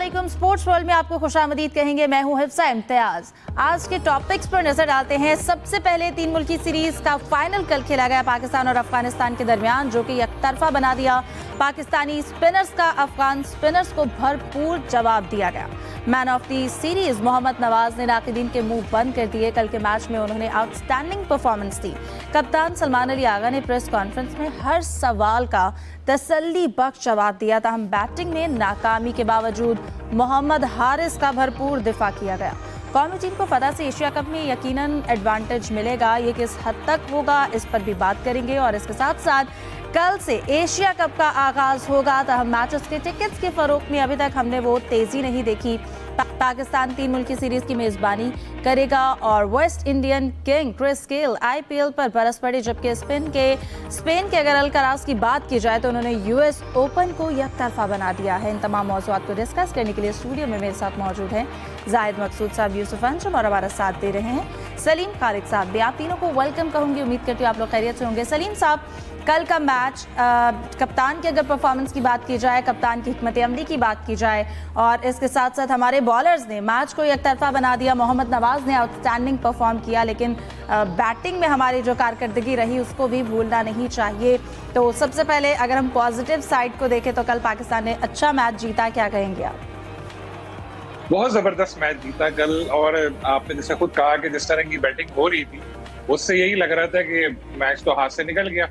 अस्सलामुअलैकुम। Sports world में आपको खुशामदीद कहेंगे। मैं हूं हिफ्सा इम्तियाज। आज के टॉपिक्स पर नजर डालते हैं। सबसे पहले 3 मुल्की सीरीज का फाइनल कल खेला गया पाकिस्तान और अफगानिस्तान के दरमियान, जो कि एकतरफा बना दिया पाकिस्तानी स्पिनर्स का अफगान स्पिनर्स को भरपूर जवाब दिया गया। Man of the series Mohammad Nawaz ने नाक़िदीन के मुंह बंद कर दिए। कल के मैच में उन्होंने आउटस्टैंडिंग परफॉर्मेंस दी। कप्तान सलमान अली आगा ने प्रेस कॉन्फ्रेंस में हर सवाल का तसल्ली बख्श जवाब दिया। ताहम बैटिंग में नाकामी के बावजूद मोहम्मद हारिस का भरपूर दिफा किया गया। कौमी टीम को फतह से एशिया कप में यकीनन एडवांटेज मिलेगा। ये किस हद तक होगा, इस पर भी बात करेंगे। और इसके साथ साथ कल से एशिया कप का आगाज होगा। ताहम मैचेस के टिकट्स के फरोख्त में अभी तक हमने वो तेजी नहीं देखी। पाकिस्तान 3 मुल्की सीरीज की मेजबानी करेगा और West Indian king Chris Gayle IPL पर बरस पड़े। जबकि स्पेन के अगर अलकराज की बात की जाए तो उन्होंने US ओपन को एकतरफा बना दिया है। इन तमाम मौज़ूआत को डिस्कस करने के लिए स्टूडियो में मेरे साथ मौजूद हैं जाहिद मकसूद साहब, यूसुफ अंजुम और हमारा साथ दे रहे हैं सलीम खालिद साहब भी। आप तीनों को वेलकम कहूँगी। उम्मीद करती हूँ आप लोग खैरियत से होंगे। सलीम साहब, कल का मैच, कप्तान की अगर परफॉर्मेंस की बात की जाए, कप्तान की हिकमत अमली की बात की जाए और इसके साथ साथ हमारे बॉलर्स ने मैच को एकतरफा बना दिया। मोहम्मद नवाज ने आउटस्टैंडिंग परफॉर्म किया, लेकिन बैटिंग में हमारी जो कारकर्दगी रही उसको भी भूलना नहीं चाहिए। तो सबसे पहले अगर हम पॉजिटिव साइड को देखें तो कल पाकिस्तान ने अच्छा मैच जीता, क्या कहेंगे आप? बहुत जबरदस्त मैच जीता कल। और आपने जैसे खुद कहा कि जिस तरह की बैटिंग हो रही थी उससे यही लग रहा था कि मैच तो हाथ से निकल गया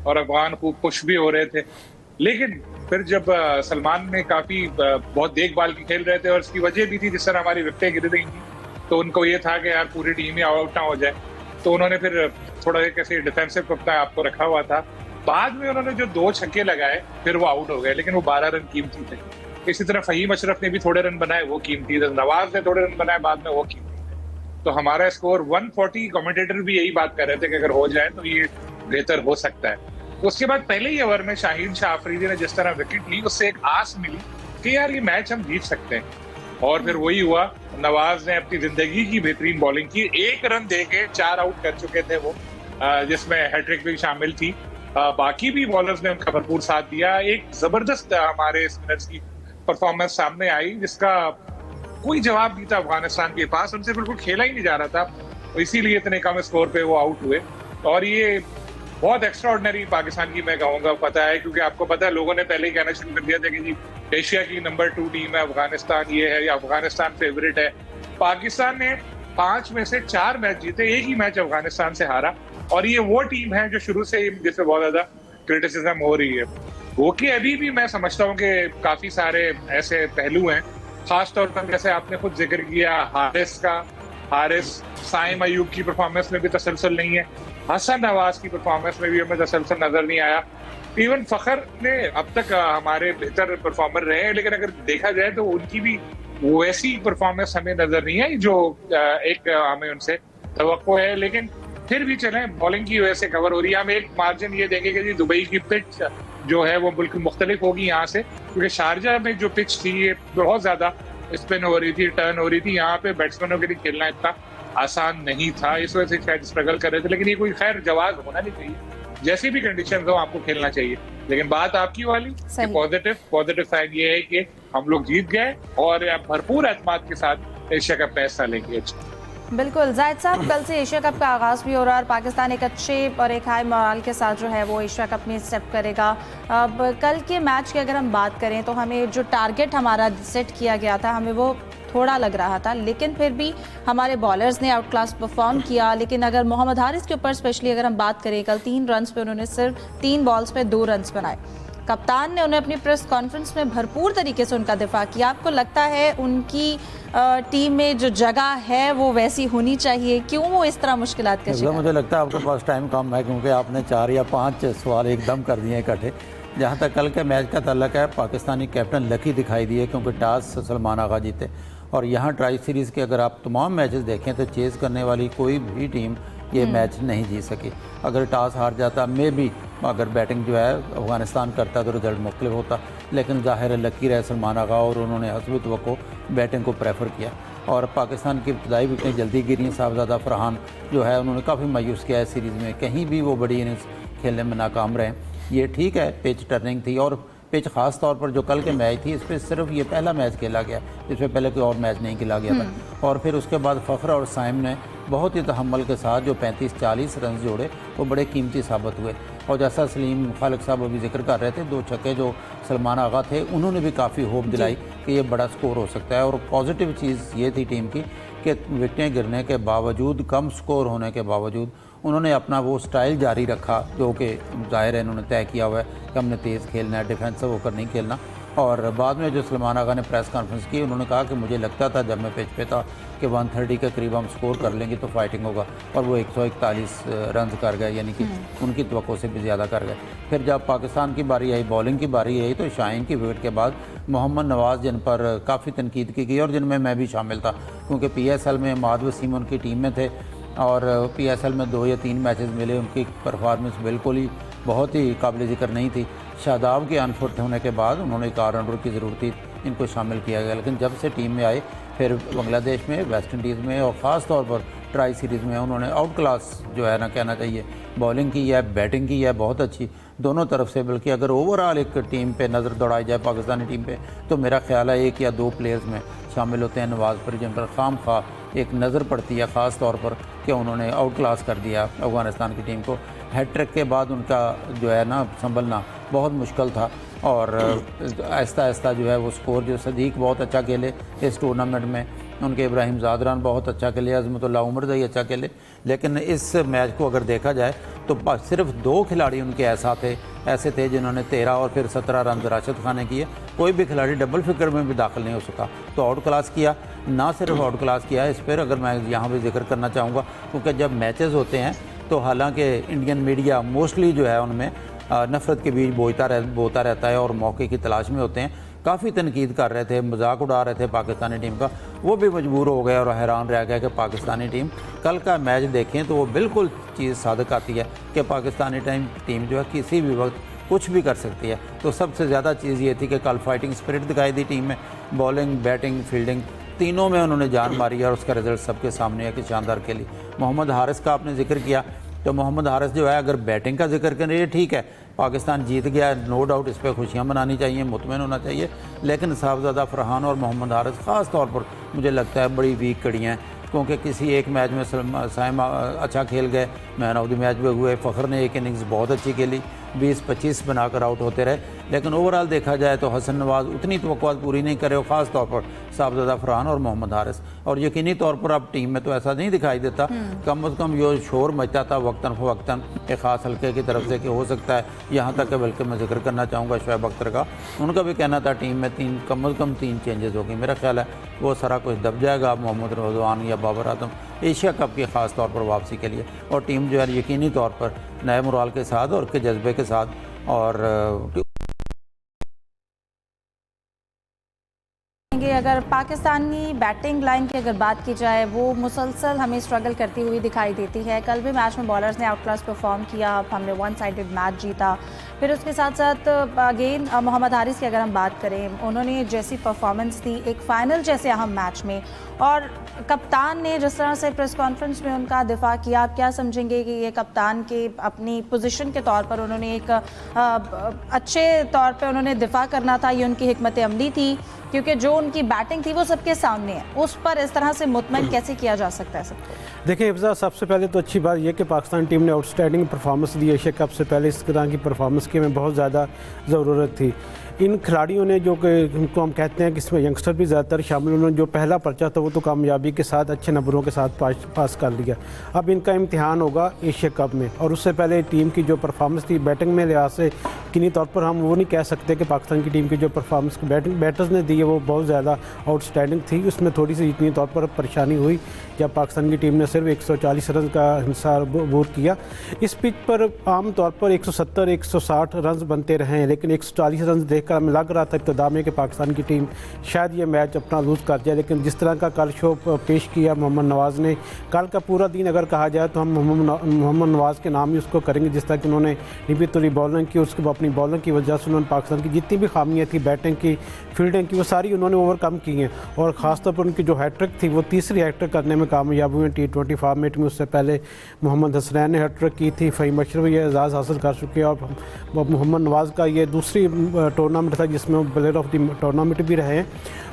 और अफगान खूब खुश भी हो रहे थे। लेकिन फिर जब सलमान ने काफी बहुत देखभाल की खेल रहे थे और इसकी वजह भी थी जिस तरह हमारी विकेटें गिर रही थी, तो उनको ये था कि यार पूरी टीम ही आउट ना हो जाए, तो उन्होंने फिर थोड़ा एक ऐसे डिफेंसिव अपना आपको रखा हुआ था। बाद में उन्होंने जो 2 छक्के लगाए फिर वो आउट हो गए, लेकिन वो 12 रन कीमती थे। इसी तरह फहीम अशरफ ने भी थोड़े रन बनाए, वो कीमती थे। नवाज ने थोड़े रन बनाए बाद में, वो कीमती थे। तो हमारा स्कोर 140, कमेंटेटर भी यही बात कर रहे थे कि अगर हो जाए तो ये बेहतर हो सकता है। उसके बाद पहले ही ओवर में शाहीन शाह अफरीदी ने जिस तरह विकेट ली उससे एक आस मिली कि यार ये मैच हम जीत सकते हैं। और फिर वही हुआ। नवाज ने अपनी जिंदगी की बेहतरीन बॉलिंग की, 1 रन देके 4 आउट कर चुके थे वो, जिसमें हैट्रिक भी शामिल थी। बाकी भी बॉलर्स ने उनका भरपूर साथ दिया। एक जबरदस्त हमारे स्पिनर्स की परफॉर्मेंस सामने आई जिसका कोई जवाब नहीं था अफगानिस्तान के पास। उनसे बिल्कुल खेला ही नहीं जा रहा था, इसीलिए इतने कम स्कोर पे वो आउट हुए। और ये बहुत एक्स्ट्राऑर्डिनरी पाकिस्तान की मैं कहूँगा पता है, क्योंकि आपको पता है लोगों ने पहले ही कहना शुरू कर दिया था कि जी एशिया की नंबर 2 टीम है अफगानिस्तान, ये है या अफगानिस्तान फेवरेट है। पाकिस्तान ने 5 में से 4 मैच जीते, एक ही मैच अफगानिस्तान से हारा। और ये वो टीम है जो शुरू से जिससे बहुत ज्यादा क्रिटिसिज्म हो रही है। ओके, अभी भी मैं समझता हूँ कि काफी सारे ऐसे पहलू हैं, खासतौर पर जैसे आपने खुद जिक्र किया हारिस साइम अयूब की परफॉर्मेंस में भी तसलसल नहीं है, हसन नवाज की परफॉर्मेंस में भी हमें तसलसल नजर नहीं आया। इवन फखर ने अब तक हमारे बेहतर परफॉर्मर रहे हैं, लेकिन अगर देखा जाए तो उनकी भी वैसी परफॉर्मेंस हमें नजर नहीं आई जो एक हमें उनसे तवक्को है। लेकिन फिर भी चले, बॉलिंग की वजह से कवर हो रही है। हम एक मार्जिन ये देंगे कि जी दुबई की पिच जो है वो बिल्कुल मुख्तलिफ होगी यहाँ से, क्योंकि शारजा में जो पिच थी ये बहुत ज्यादा स्पिन हो रही थी, टर्न हो रही थी। यहाँ पे बैट्समैनों के लिए खेलना इतना आसान नहीं था, इस वजह से शायद स्ट्रगल कर रहे थे। लेकिन ये कोई खैर जवाब होना नहीं चाहिए, जैसी भी कंडीशन हो आपको खेलना चाहिए। लेकिन बात आपकी वाली पॉजिटिव साइड ये है कि हम लोग जीत गए और भरपूर एतमाद के साथ एशिया कप में हिस्सा लेंगे। बिल्कुल जाहिद साहब, कल से एशिया कप का आगाज़ भी हो रहा है और पाकिस्तान एक अच्छे और एक हाई मोरल के साथ जो है वो एशिया कप में स्टेप करेगा। अब कल के मैच की अगर हम बात करें तो हमें जो टारगेट हमारा सेट किया गया था हमें वो थोड़ा लग रहा था, लेकिन फिर भी हमारे बॉलर्स ने आउट क्लास परफॉर्म किया। लेकिन अगर मोहम्मद हारिस के ऊपर स्पेशली अगर हम बात करें, कल 3 रन्स पे उन्होंने सिर्फ 3 बॉल्स पे 2 रन्स बनाए। कप्तान ने उन्हें अपनी प्रेस कॉन्फ्रेंस में भरपूर तरीके से उनका दिफा किया। आपको लगता है उनकी टीम में जो जगह है वो वैसी होनी चाहिए? क्यों वो इस तरह मुश्किलात का शिकार? मुझे लगता है आपके पास टाइम कम है, क्योंकि आपने 4 या 5 सवाल एकदम कर दिए इकट्ठे। जहाँ तक कल के मैच का तल्लक है, पाकिस्तानी कैप्टन लकी दिखाई दिए, क्योंकि टॉस सलमान आगा जीते। और यहाँ ट्राई सीरीज़ के अगर आप तमाम मैचेस देखें तो चेज़ करने वाली कोई भी टीम ये मैच नहीं जीत सकी। अगर टॉस हार जाता मे भी, अगर बैटिंग जो है अफगानिस्तान करता तो रिजल्ट मुख्तलिफ होता। लेकिन ज़ाहिर लकी रहे सलमान आगा और उन्होंने हस्बत वक़्त बैटिंग को प्रेफर किया। और पाकिस्तान की इब्तदाई विकेटें जल्दी गिरी। साहबजादा फरहान जो है उन्होंने काफ़ी मायूस किया है सीरीज़ में, कहीं भी वो बड़ी इनिंग्स खेलने में नाकाम रहे। ये ठीक है, पिच टर्निंग थी और पिच ख़ास तौर पर जो कल के मैच थी, इस पर सिर्फ ये पहला मैच खेला गया, इसमें पहले कोई और मैच नहीं खेला गया था। और फिर उसके बाद फ़ख्र और साइम ने बहुत ही तहम्मुल के साथ जो 35-40 रन जोड़े वो बड़े कीमती साबित हुए। और जैसा सलीम खालिक साहब अभी जिक्र कर रहे थे, 2 छक्के जो सलमान आगा थे उन्होंने भी काफ़ी होप दिलाई कि ये बड़ा स्कोर हो सकता है। और पॉजिटिव चीज़ ये थी टीम की कि विकेटें गिरने के बावजूद, कम स्कोर होने के बावजूद उन्होंने अपना वो स्टाइल जारी रखा जो कि ज़ाहिर है इन्होंने तय किया हुआ है कि हमने तेज़ खेलना है, डिफेंसिव होकर नहीं खेलना। और बाद में जो सलमान आगा ने प्रेस कॉन्फ्रेंस की, उन्होंने कहा कि मुझे लगता था जब मैं पिच पे था कि 130 के करीब हम स्कोर कर लेंगे तो फाइटिंग होगा, और वो 141 रन कर गए, यानी कि उनकी तवक्को से भी ज़्यादा कर गए। फिर जब पाकिस्तान की बारी आई, बॉलिंग की बारी आई, तो शाहीन की विकेट के बाद मोहम्मद नवाज़ जिन पर काफ़ी तनकीद की गई और जिनमें मैं भी शामिल था, क्योंकि PSL में माद वसीम उनकी टीम में थे और PSL में 2 या 3 मैचेस मिले, उनकी परफॉर्मेंस बिल्कुल ही बहुत ही काबिल ज़िक्र नहीं थी। शादाब के अनफिट होने के बाद उन्होंने एक ऑलराउंडर की ज़रूरत थी, इनको शामिल किया गया, लेकिन जब से टीम में आए फिर बांग्लादेश में, वेस्ट इंडीज़ में और ख़ास तौर पर ट्राई सीरीज़ में उन्होंने आउट क्लास जो है ना कहना चाहिए, बॉलिंग की है, बैटिंग की है बहुत अच्छी दोनों तरफ से। बल्कि अगर ओवरऑल एक टीम पे नज़र दौड़ाई जाए पाकिस्तानी टीम पे, तो मेरा ख्याल है 1 या 2 प्लेयर्स में शामिल होते हैं नवाज़ पर, जिन पर खाम खा एक नज़र पड़ती है ख़ास तौर पर कि उन्होंने आउट क्लास कर दिया अफ़गानिस्तान की टीम को। हैट्रिक के बाद उनका जो है ना संभलना बहुत मुश्किल था और आहिस्ता आहिस्ता जो है वो स्कोर, जो सदीक बहुत अच्छा खेले इस टूर्नामेंट में, उनके इब्राहिम ज़ादरान बहुत अच्छा खेले, अज़मतुल्लाह उमर ही अच्छा खेले, लेकिन इस मैच को अगर देखा जाए तो सिर्फ 2 खिलाड़ी उनके ऐसे थे जिन्होंने 13 और फिर 17 रन राशिद खान ने किए। कोई भी खिलाड़ी डबल फिगर में भी दाखिल नहीं हो सका, तो आउट क्लास किया। ना सिर्फ आउट क्लास किया, इस पर अगर मैं यहाँ भी जिक्र करना चाहूँगा, क्योंकि जब मैचेस होते हैं तो हालांकि इंडियन मीडिया मोस्टली जो है उनमें नफ़रत के बीच बोता रहता है और मौके की तलाश में होते हैं। काफ़ी तनकीद कर रहे थे, मजाक उड़ा रहे थे पाकिस्तानी टीम का, वो भी मजबूर हो गए और हैरान रह गए कि पाकिस्तानी टीम कल का मैच देखें तो वो बिल्कुल चीज़ सादक आती है कि पाकिस्तानी टीम जो है किसी भी वक्त कुछ भी कर सकती है। तो सबसे ज़्यादा चीज़ ये थी कि कल फाइटिंग स्पिरिट दिखाई दी टीम में, बॉलिंग, बैटिंग, फील्डिंग तीनों में उन्होंने जान मारी और उसका रिजल्ट सबके सामने है कि शानदार खेली। मोहम्मद हारिस का आपने जिक्र किया, तो मोहम्मद हारिस जो है अगर बैटिंग का जिक्र करें, ये ठीक है, पाकिस्तान जीत गया, नो डाउट, इस पर खुशियाँ मनानी चाहिए, मुतमईन होना चाहिए, लेकिन साहबजादा फरहान और मोहम्मद हारिस ख़ास तौर पर मुझे लगता है बड़ी वीक कड़ियाँ हैं, क्योंकि किसी एक मैच में साइम अच्छा खेल गए, मैन ऑफ द मैच भी हुए, फ़ख्र ने एक इनिंग्स बहुत अच्छी खेली, 20-25 बनाकर आउट होते रहे, लेकिन ओवरऑल देखा जाए तो हसन नवाज़ उतनी तवक्कुआत पूरी नहीं करे, ख़ास तौर पर साहबजादा फरहान और मोहम्मद हारिस। और यकीनी तौर पर अब टीम में तो ऐसा नहीं दिखाई देता, कम अज़ कम ये शोर मचता था वक्तन फ़वक्तन एक ख़ास हल्के की तरफ से कि हो सकता है, यहाँ तक कि बल्कि मैं जिक्र करना चाहूँगा शुएब अख्तर का, उनका भी कहना था टीम में कम अज़ कम 3 चेंजेस होगी। मेरा ख्याल है वो सारा कुछ दब जाएगा मोहम्मद रिजवान या बाबर आजम एशिया कप की ख़ास तौर पर वापसी के लिए, और टीम जो है यकीनी तौर पर नए मुराल के साथ और के जज्बे के साथ और अगर पाकिस्तानी बैटिंग लाइन की अगर बात की जाए, वो मुसलसल हमें स्ट्रगल करती हुई दिखाई देती है। कल भी मैच में बॉलर्स ने आउट क्लास परफॉर्म किया, हमने 1 साइडेड मैच जीता। फिर उसके साथ साथ अगेन मोहम्मद हारिस की अगर हम बात करें, उन्होंने जैसी परफॉर्मेंस दी एक फ़ाइनल जैसे अहम मैच में, और कप्तान ने जिस तरह से प्रेस कॉन्फ्रेंस में उनका दिफा किया, आप क्या समझेंगे कि ये कप्तान के अपनी पोजीशन के तौर पर उन्होंने एक अच्छे तौर पे उन्होंने दिफा करना था, ये उनकी हिकमत अमली थी, क्योंकि जो उनकी बैटिंग थी वो सबके सामने है, उस पर इस तरह से मुतमईन कैसे किया जा सकता है सबको? देखिए हिफ्ज़ा, सबसे पहले तो अच्छी बात यह कि पाकिस्तान टीम ने आउटस्टैंडिंग परफॉर्मेंस दी। एशिया कप से पहले इस तरह की परफॉर्मेंस की हमें बहुत ज़्यादा ज़रूरत थी। इन खिलाड़ियों ने जो कि उनको हम कहते हैं कि इसमें यंगस्टर भी ज़्यादातर शामिल, उन्होंने जो पहला पर्चा था वो तो कामयाबी के साथ अच्छे नंबरों के साथ पास कर लिया। अब इनका इम्तिहान होगा एशिया कप में, और उससे पहले टीम की जो परफॉर्मेंस थी बैटिंग में लिहाज से यकीनी तौर पर हम वो नहीं कह सकते कि पाकिस्तान की टीम की जो परफॉर्मेंस बैटर्स ने दी है वो बहुत ज़्यादा आउटस्टैंडिंग थी। उसमें थोड़ी सी यकीनी तौर पर परेशानी हुई जब पाकिस्तान की टीम ने सिर्फ 140 रन का हिसार बोर किया। इस पिच पर आम तौर पर 170-160 रन बनते रहे हैं, लेकिन 140 रन देखकर हमें लग रहा था इब्तिदा में कि पाकिस्तान की टीम शायद ये मैच अपना लूज़ कर जाए, लेकिन जिस तरह का कल शो पेश किया मोहम्मद नवाज़ ने, कल का पूरा दिन अगर कहा जाए तो हम मोहम्मद नवाज़ के नाम ही उसको करेंगे, जिस तरह कि उन्होंने निभी तौर बॉलिंग की, उसके बाद अपनी बॉलिंग की वजह से उन्होंने पाकिस्तान की जितनी भी खामियाँ थी बैटिंग की, फील्डिंग की, वो सारी उन्होंने ओवरकम की हैं। और ख़ासतौर पर उनकी जो हैट्रिक थी वो तीसरी हैट्रिक करने में कामयाब हुए T20 फॉर्मेट में। उससे पहले मोहम्मद हसनैन ने हैट्रिक की थी, फ़हीम अशरफ ये एजाज़ हासिल कर चुके हैं, और मोहम्मद नवाज़ का ये दूसरी टूर्नामेंट था जिसमें वो प्लेयर ऑफ द टूर्नामेंट भी रहे हैं।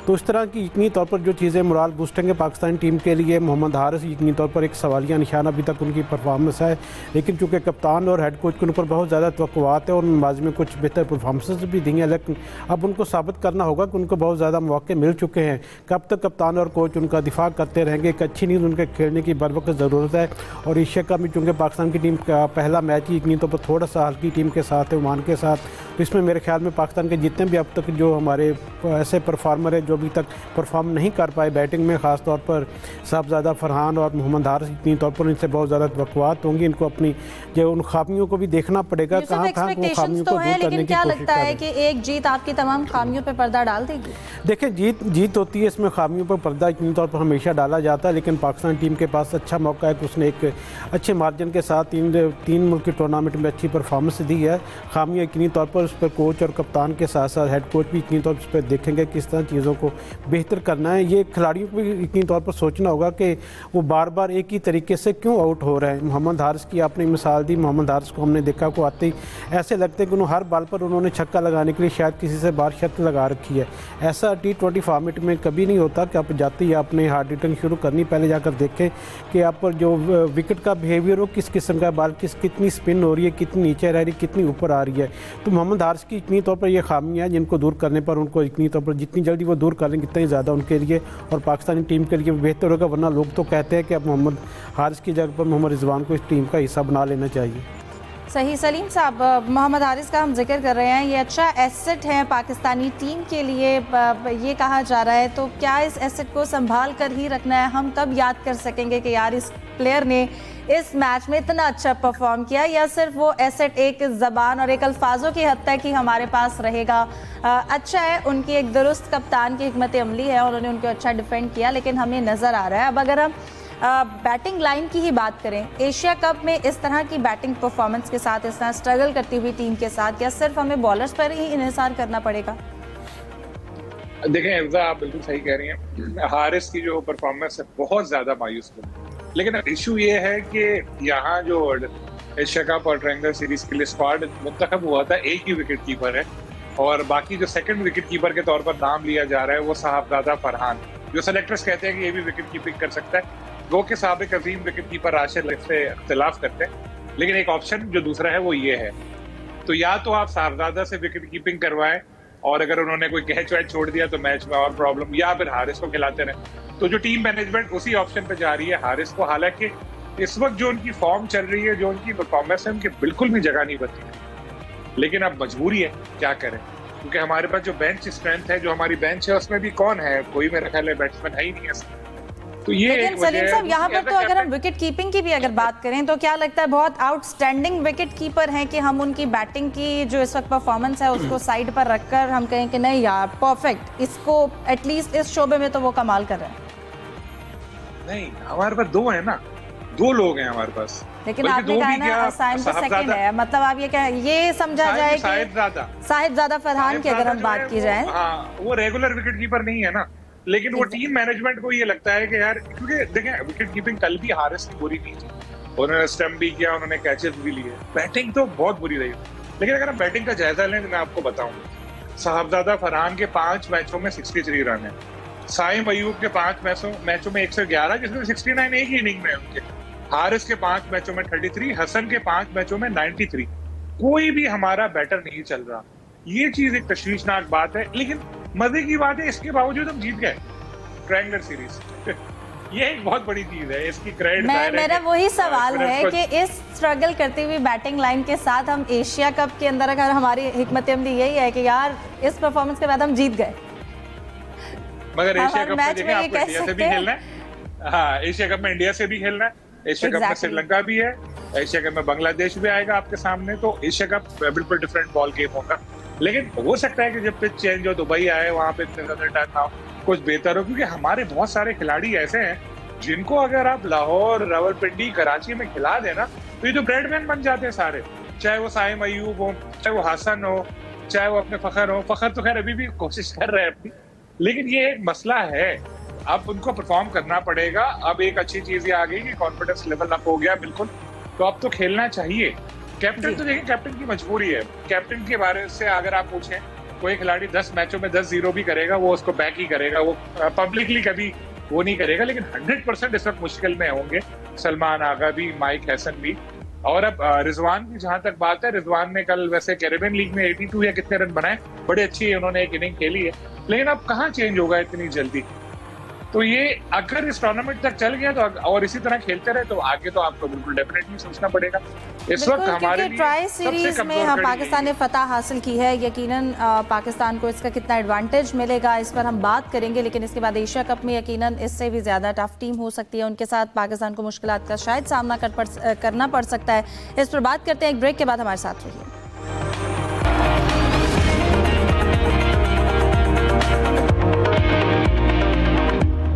तो इस तरह की यकीनी तौर पर जो चीज़ें मोराल बूस्टिंग है पाकिस्तानी टीम के लिए। मोहम्मद हारिस यकीनी तौर पर एक सवालिया निशान अभी तक उनकी परफॉर्मेंस है, लेकिन चूँकि कप्तान और हेड कोच के ऊपर बहुत ज़्यादा तवक्कुआत है और माजी में कुछ बेहतर परफॉर्मेंसेस भी दी हैं, लेकिन अब उनको साबित करना होगा कि उनको बहुत ज़्यादा मौके मिल चुके हैं। कब तक कप्तान और कोच उनका दिफा करते रहेंगे, एक अच्छी नींद उनके खेलने की बर वक्त ज़रूरत है। और एशिया कप में चूँकि पाकिस्तान की टीम का पहला मैच ही यकीनी तौर पर थोड़ा सा हल्की टीम के साथ है, ओमान के साथ, तो इसमें मेरे ख्याल में पाकिस्तान के जितने भी अब तक जो हमारे ऐसे परफॉर्मर है जो अभी तक परफॉर्म नहीं कर पाए बैटिंग में, ख़ास तौर पर साहबजादा फरहान और मोहम्मद हारिस, इतनी तौर पर इनसे बहुत ज़्यादा तवक्कुआत होंगी। इनको अपनी जो उन खामियों को भी देखना पड़ेगा, कहाँ वो खामियों को दूर करने की क्या कोशिश लगता है करें। कि एक जीत आपकी तमाम खामियों पर पर्दा डाल देगी? देखिए, जीत होती है, इसमें खामियों पर पर्दा यकीनी तौर पर हमेशा डाला जाता है, लेकिन पाकिस्तान टीम के पास अच्छा मौका है कि उसने एक अच्छे मार्जिन के साथ तीन मुल्क की टूर्नामेंट में अच्छी परफॉर्मेंस दी है। खामियाँ यकीनी तौर पर उस पर कोच और कप्तान के साथ साथ हेड कोच भी यकीनी तौर पर उस पर देखेंगे किस तरह चीज़ों को बेहतर करना है। ये खिलाड़ियों को भी यकीनी तौर पर सोचना होगा कि वो बार बार एक ही तरीके से क्यों आउट हो रहे हैं। मोहम्मद हारिस की आपने मिसाल दी, मोहम्मद हारिस को हमने देखा को आते ही ऐसे लगते हैं कि हर बाल पर उन्होंने छक्का लगाने के लिए शायद किसी से बार शर्त लगा रखी है। ऐसा T20 फॉर्मेट में कभी नहीं होता कि आप जाते ही आपने हार्ड हिटिंग शुरू करनी, पहले जाकर देखें कि आप पर जो विकेट का बिहेवियर हो, किस किस्म का बाल कितनी स्पिन हो रही है, कितनी नीचे रह रही है, कितनी ऊपर आ रही है। तो मोहम्मद हारिस की यकीनी तौर पर ये खामियाँ हैं जिनको दूर करने पर उनको यकीनी तौर पर जितनी जल्दी वो दूर करेंगे उतना ही ज़्यादा उनके लिए और पाकिस्तानी टीम के लिए बेहतर होगा। वरना लोग तो कहते हैं कि अब मोहम्मद हारिस की जगह पर मोहम्मद रिजवान को इस टीम का हिस्सा बना लेना चाहिए। सही। सलीम साहब, मोहम्मद हारिस का हम जिक्र कर रहे हैं, ये अच्छा एसेट है पाकिस्तानी टीम के लिए, ये कहा जा रहा है, तो क्या इस एसेट को संभाल कर ही रखना है? हम कब याद कर सकेंगे कि यार इस प्लेयर ने इस मैच में इतना अच्छा परफॉर्म किया, या सिर्फ वो एसेट एक ज़बान और एक अल्फाजों की हद तक ही हमारे पास रहेगा? अच्छा है, उनकी एक दुरुस्त कप्तान की हिकमत अमली है, उन्होंने उनको अच्छा डिफेंड किया, लेकिन हमें नज़र आ रहा है। अब अगर हम बैटिंग लाइन की ही बात करें, एशिया कप में इस तरह की बैटिंग परफॉर्मेंस के साथ, इस तरह स्ट्रगल करती हुई टीम के साथ, क्या सिर्फ हमें बॉलर्स पर ही इन्हिसार करना पड़ेगा? देखें हिफ्ज़ा, आप बिल्कुल सही कह रही हैं। हारिस की जो परफॉर्मेंस है बहुत ज़्यादा मायूस कर, लेकिन इशू ये है कि यहाँ जो एशिया कप और ट्रायंगल सीरीज के लिए स्क्वाड मुंतखब हुआ था, एक ही विकेट कीपर है और बाकी जो सेकंड विकेट कीपर के तौर पर नाम लिया जा रहा है वो साहबजादा फरहान, जो सेलेक्टर्स कहते हैं कि ये भी विकेट कीपिंग कर सकता है। वो के साबिक अजीम विकेट कीपर राशिद से इख्तिलाफ करते हैं, लेकिन एक ऑप्शन जो दूसरा है वो ये है। तो या तो आप साहबजादा से विकेट कीपिंग करवाएं और अगर उन्होंने कोई कैच वैच छोड़ दिया तो मैच में और प्रॉब्लम, या फिर हारिस को खिलाते रहे। तो जो टीम मैनेजमेंट उसी ऑप्शन पे जा रही है हारिस को। हालांकि इस वक्त जो उनकी फॉर्म चल रही है, जो उनकी परफॉर्मेंस है, उनकी बिल्कुल भी जगह नहीं बनती है, लेकिन अब मजबूरी है, क्या करें, क्योंकि हमारे पास जो बेंच स्ट्रेंथ है, जो हमारी बेंच है, उसमें भी कौन है, कोई मेरा ख्याल है बैट्समैन है ही नहीं है। तो ये लेकिन सलीम साहब, यहाँ पर तो अगर हम विकेट कीपिंग की भी अगर बात करें तो क्या लगता है बहुत आउटस्टैंडिंग विकेट कीपर हैं कि हम उनकी बैटिंग की जो इस वक्त परफॉर्मेंस है उसको साइड पर रखकर हम कहें कि नहीं यार परफेक्ट, इसको एटलीस्ट इस शोबे में तो वो कमाल कर रहे हैं? नहीं, हमारे पास दो है ना, दो लोग हैं हमारे पास, लेकिन आपने कहा ना असाइन तो सेकंड है, मतलब आप ये समझा जाए कि साहिबजादा फरहान की अगर हम बात की जाए, वो रेगुलर विकेट कीपर नहीं है ना, लेकिन वो टीम मैनेजमेंट को ये लगता है कि यार, क्योंकि देखें विकेट कीपिंग कल भी हारिस की बुरी नहीं थी, उन्होंने स्टंप भी किया, उन्होंने कैचेस भी लिए, बैटिंग तो बहुत बुरी रही। लेकिन अगर हम बैटिंग का जायजा लें तो मैं आपको बताऊं, साहबजादा फरहान के 5 मैचों में 63 रन है, साइम अयूब के 5 मैचों में 111, जिसमें 69 एक ही इनिंग में उनके, हारिस के 5 मैचों में 33, हसन के 5 मैचों में 93। कोई भी हमारा बैटर नहीं चल रहा, ये चीज एक तशवीशनाक बात है। लेकिन मजे की बात है, इसके बावजूद हम जीत गए ट्रायंगल सीरीज। ये एक बहुत बड़ी चीज है, इसकी क्रेडिट मेरा वही सवाल है कि इस स्ट्रगल करती हुई बैटिंग लाइन के साथ हम एशिया कप के अंदर, अगर हमारी हिकमत अमली यही है कि यार इस परफॉर्मेंस के बाद हम जीत गए, मगर एशिया कप में देखें आपको इंडिया से भी खेलना है। हाँ, एशिया कप में इंडिया से भी खेलना है, एशिया कप में श्रीलंका भी है, एशिया कप में बांग्लादेश भी आएगा आपके सामने, तो एशिया कप बिल्कुल डिफरेंट बॉल गेम होगा। लेकिन हो सकता है कि जब पिच चेंज हो, दुबई आए, वहां पे इतने ज्यादा टर्न ना हो, कुछ बेहतर हो, क्योंकि हमारे बहुत सारे खिलाड़ी ऐसे हैं जिनको अगर आप लाहौर, रावलपिंडी, कराची में खिला देना तो ये तो ब्रेडमैन बन जाते हैं सारे। चाहे वो साइम अयूब हो, चाहे वो हसन हो, चाहे वो अपने फखर हो। फखर तो खैर अभी भी कोशिश कर रहे हैं अपनी, लेकिन ये एक मसला है, अब उनको परफॉर्म करना पड़ेगा। अब एक अच्छी चीज ये आ गई कि कॉन्फिडेंस लेवल अप हो गया बिल्कुल, तो अब तो खेलना चाहिए। कैप्टन तो देखिए, कैप्टन की मजबूरी है। कैप्टन के बारे से अगर आप पूछें, कोई खिलाड़ी 10 मैचों में 10-0 भी करेगा, वो उसको बैक ही करेगा, वो पब्लिकली कभी वो नहीं करेगा। लेकिन 100% इस वक्त मुश्किल में होंगे सलमान आगा भी, माइक हैसन भी। और अब रिजवान की जहां तक बात है, रिजवान ने कल वैसे कैरेबियन लीग में 82 या कितने रन बनाए, बड़े अच्छी उन्होंने एक इनिंग खेली है, लेकिन अब कहाँ चेंज होगा इतनी जल्दी। तो ये अगर इस टूर्नामेंट तक चल गया तो और इसी तरह खेलते रहे तो आगे तो आपको बिल्कुल डेफिनेटली सोचना पड़ेगा। इस वक्त हमारे लिए ट्राई सीरीज में हम पाकिस्तान ने फतह हासिल की है, यकीनन पाकिस्तान को इसका कितना एडवांटेज मिलेगा इस पर हम बात करेंगे, लेकिन इसके बाद एशिया कप में यकीनन इससे भी ज़्यादा टफ टीम हो सकती है, उनके साथ पाकिस्तान को मुश्किलात का शायद सामना करना पड़ सकता है। इस पर बात करते हैं एक ब्रेक के बाद, हमारे साथ रहिए।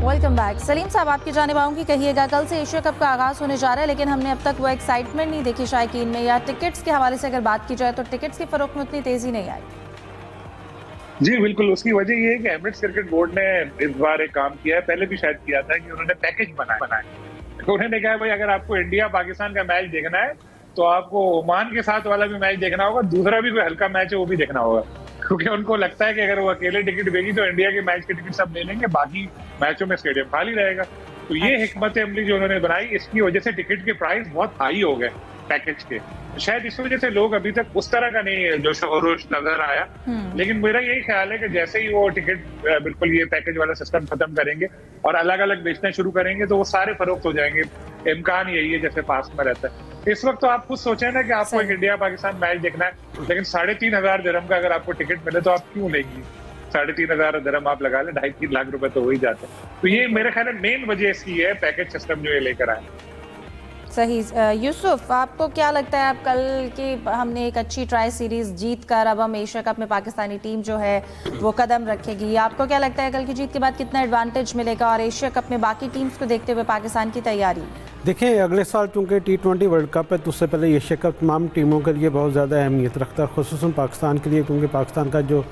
Welcome back. सलीम साहब, आपकी जानिब आऊंगी, कहिएगा कल से एशिया कप का आगाज होने जा रहा है, लेकिन हमने अब तक वो एक्साइटमेंट नहीं देखी शायकीन में, या टिकट्स के हवाले से अगर बात की जाए तो टिकट्स की फरोख्त में उतनी तेजी नहीं आई। जी बिल्कुल, उसकी वजह ये है कि एमिरेट्स क्रिकेट बोर्ड ने इस बार एक काम किया है, पहले भी शायद किया था, कि उन्होंने पैकेज बनाया। उन्होंने कहा भाई अगर आपको इंडिया पाकिस्तान का मैच देखना है तो आपको ओमान के साथ वाला भी मैच देखना होगा, दूसरा भी कोई हल्का मैच है वो भी देखना होगा, क्योंकि उनको लगता है कि अगर वो अकेले टिकट देगी तो इंडिया के मैच के टिकट सब ले लेंगे, बाकी मैचों में स्टेडियम खाली रहेगा। तो ये हिकमत अमली जो उन्होंने बनाई, इसकी वजह से टिकट के प्राइस बहुत हाई हो गए पैकेज के। शायद इस वजह से लोग अभी तक उस तरह का नहीं जो शोरोश नजर आया, लेकिन मेरा यही ख्याल है कि जैसे ही वो टिकट बिल्कुल ये पैकेज वाला सिस्टम खत्म करेंगे और अलग अलग बेचना शुरू करेंगे तो वो सारे फरोख्त हो जाएंगे। इम्कान यही है जैसे पास में रहता है। इस वक्त तो आप खुद सोचें ना कि आपको एक इंडिया पाकिस्तान मैच देखना है, लेकिन 3,500 दिरहम का अगर आपको टिकट मिले तो आप क्यों लेंगी? 3,500 दिरहम आप लगा लें, 2.5-3 लाख रुपए तो हो ही जाते हैं। तो ये मेरे ख्याल में मेन वजह इसकी है, पैकेज सिस्टम जो ये लेकर आए। सही। यूसुफ, आपको क्या लगता है, आप कल की हमने एक अच्छी ट्राई सीरीज जीत कर अब हम एशिया कप में पाकिस्तानी टीम जो है वो कदम रखेगी, आपको क्या लगता है कल की जीत के बाद कितना एडवांटेज मिलेगा, और एशिया कप में बाकी टीम्स को देखते हुए पाकिस्तान की तैयारी? देखिए, अगले साल चूँकि T20 वर्ल्ड कप है तो उससे पहले एशिया कप तमाम टीमों के लिए बहुत ज़्यादा अहमियत रखता है, खुसूसन पाकिस्तान के लिए, क्योंकि पाकिस्तान का जो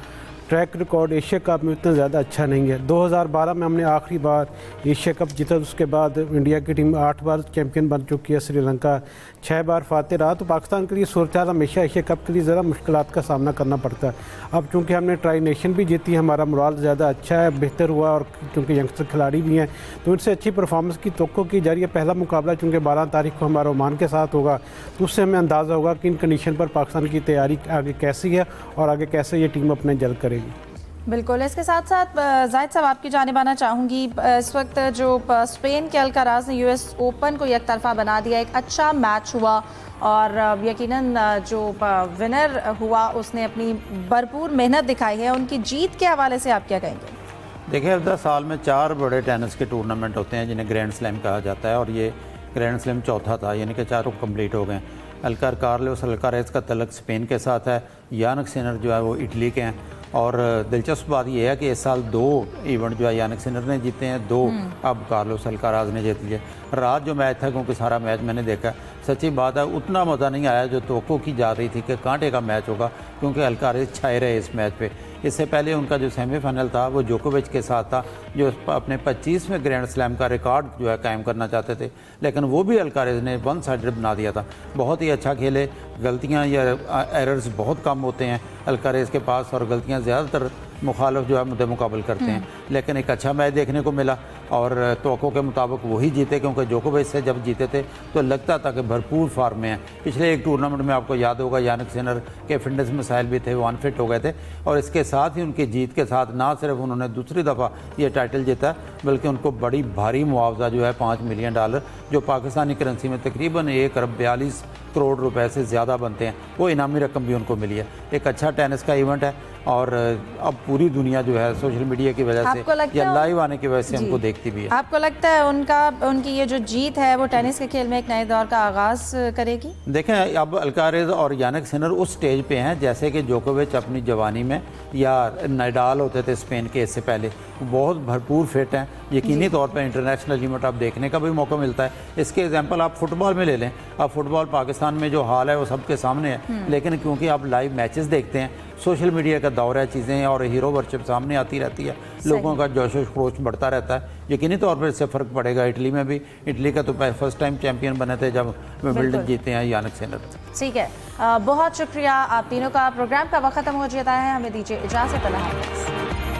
ट्रैक रिकॉर्ड एशिया कप में उतना ज़्यादा अच्छा नहीं है। 2012 में हमने आखिरी बार एशिया कप जीता, उसके बाद इंडिया की टीम 8 बार चैंपियन बन चुकी है, श्रीलंका 6 बार फाते रहा। तो पाकिस्तान के लिए सूरत हमेशा एशिया कप के लिए ज़रा मुश्किलात का सामना करना पड़ता है। अब चूँकि हमने ट्राई नेशन भी जीती, हमारा मोराल ज़्यादा अच्छा है, बेहतर हुआ, और चूँकि यंगस्टर खिलाड़ी भी हैं तो इनसे अच्छी परफॉर्मेंस की तवक्को की जा रही है। पहला मुकाबला चूँकि 12 तारीख को हमारा ओमान के साथ होगा, तो उससे हमें अंदाज़ा होगा कि इन कंडीशन पर पाकिस्तान की तैयारी आगे कैसी है और आगे कैसे ये टीम अपने जल करेगी। बिल्कुल। इसके साथ साथ जाहिद साहब, आपकी जानिब आना चाहूँगी, इस वक्त जो स्पेन के अल्काराज ने US ओपन को एक तरफा बना दिया, एक अच्छा मैच हुआ और यकीनन जो विनर हुआ उसने अपनी भरपूर मेहनत दिखाई है, उनकी जीत के हवाले से आप क्या कहेंगे? देखिए, 10 साल में 4 बड़े टेनिस के टूर्नामेंट होते हैं जिन्हें ग्रैंड स्लैम कहा जाता है, और ये ग्रैंड स्लैम चौथा था, यानी कि 4 कंप्लीट हो गए। कार्लोस अल्काराज का तल्लक स्पेन के साथ है, यानिक सिनर जो है वो इटली के हैं, और दिलचस्प बात यह है कि इस साल 2 इवेंट जो है यानिक सिनर ने जीते हैं, 2 अब कार्लोस अल्काराज ने जीत लिए। रात जो मैच था, क्योंकि सारा मैच मैंने देखा, सच्ची बात है उतना मज़ा नहीं आया जो तवक्को की जा रही थी कि कांटे का मैच होगा, क्योंकि अल्काराज छाए रहे इस मैच पे। इससे पहले उनका जो सेमीफाइनल था वो जोकोविच के साथ था, जो अपने 25वें ग्रैंड स्लैम का रिकॉर्ड जो है कायम करना चाहते थे, लेकिन वो भी अल्काराज ने 1 साइडेड बना दिया था। बहुत ही अच्छा खेले, गलतियां या एरर्स बहुत कम होते हैं अल्काराज के पास, और गलतियां ज़्यादातर मुखालिफ जो है मुद्दे मुकाबल करते हैं, लेकिन एक अच्छा मैच देखने को मिला और तवक्को के मुताबिक वही जीते, क्योंकि जोकोविच से जब जीते थे तो लगता था कि भरपूर फॉर्म में हैं। पिछले एक टूर्नामेंट में आपको याद होगा यानिक सिनर के फिटनेस मसाइल भी थे, वो अनफिट हो गए थे, और इसके साथ ही उनकी जीत के साथ ना सिर्फ उन्होंने दूसरी दफ़ा ये टाइटल जीता, बल्कि उनको बड़ी भारी मुआवजा जो है $5 मिलियन, जो पाकिस्तानी करेंसी में तकरीबन 1 अरब 42 करोड़ रुपए से ज़्यादा बनते हैं, वो इनामी रकम भी उनको मिली है। एक अच्छा टेनिस का इवेंट है, और अब पूरी दुनिया जो है सोशल मीडिया की वजह से या लाइव आने की वजह से हमको देखती भी है। आपको लगता है उनकी ये जो जीत है वो टेनिस के खेल में एक नए दौर का आगाज करेगी? देखें, अब अल्काराज और यानिक सिनर उस स्टेज पे हैं जैसे कि जोकोविच अपनी जवानी में या नाडाल होते थे स्पेन के इससे पहले, बहुत भरपूर फिट हैं, यकीनी तौर पे इंटरनेशनल इवेंट आप देखने का भी मौका मिलता है। इसके एग्जांपल आप फुटबॉल में ले लें, अब फुटबॉल पाकिस्तान में जो हाल है वो सबके सामने है, लेकिन क्योंकि आप लाइव मैचेस देखते हैं, सोशल मीडिया का दौर है, चीज़ें और हीरो वर्शिप सामने आती रहती है, लोगों का जोश खरोश बढ़ता रहता है, यकीनी तौर पर इससे फ़र्क पड़ेगा। इटली में भी, इटली का तो फर्स्ट टाइम चैंपियन बने थे जब विंबलडन जीते हैं यानिक सिनर। ठीक है, बहुत शुक्रिया आप तीनों का। प्रोग्राम का वक्त खत्म हो जाता है, हमें दीजिए इजाज़त। अल्लाह हाफ़िज़।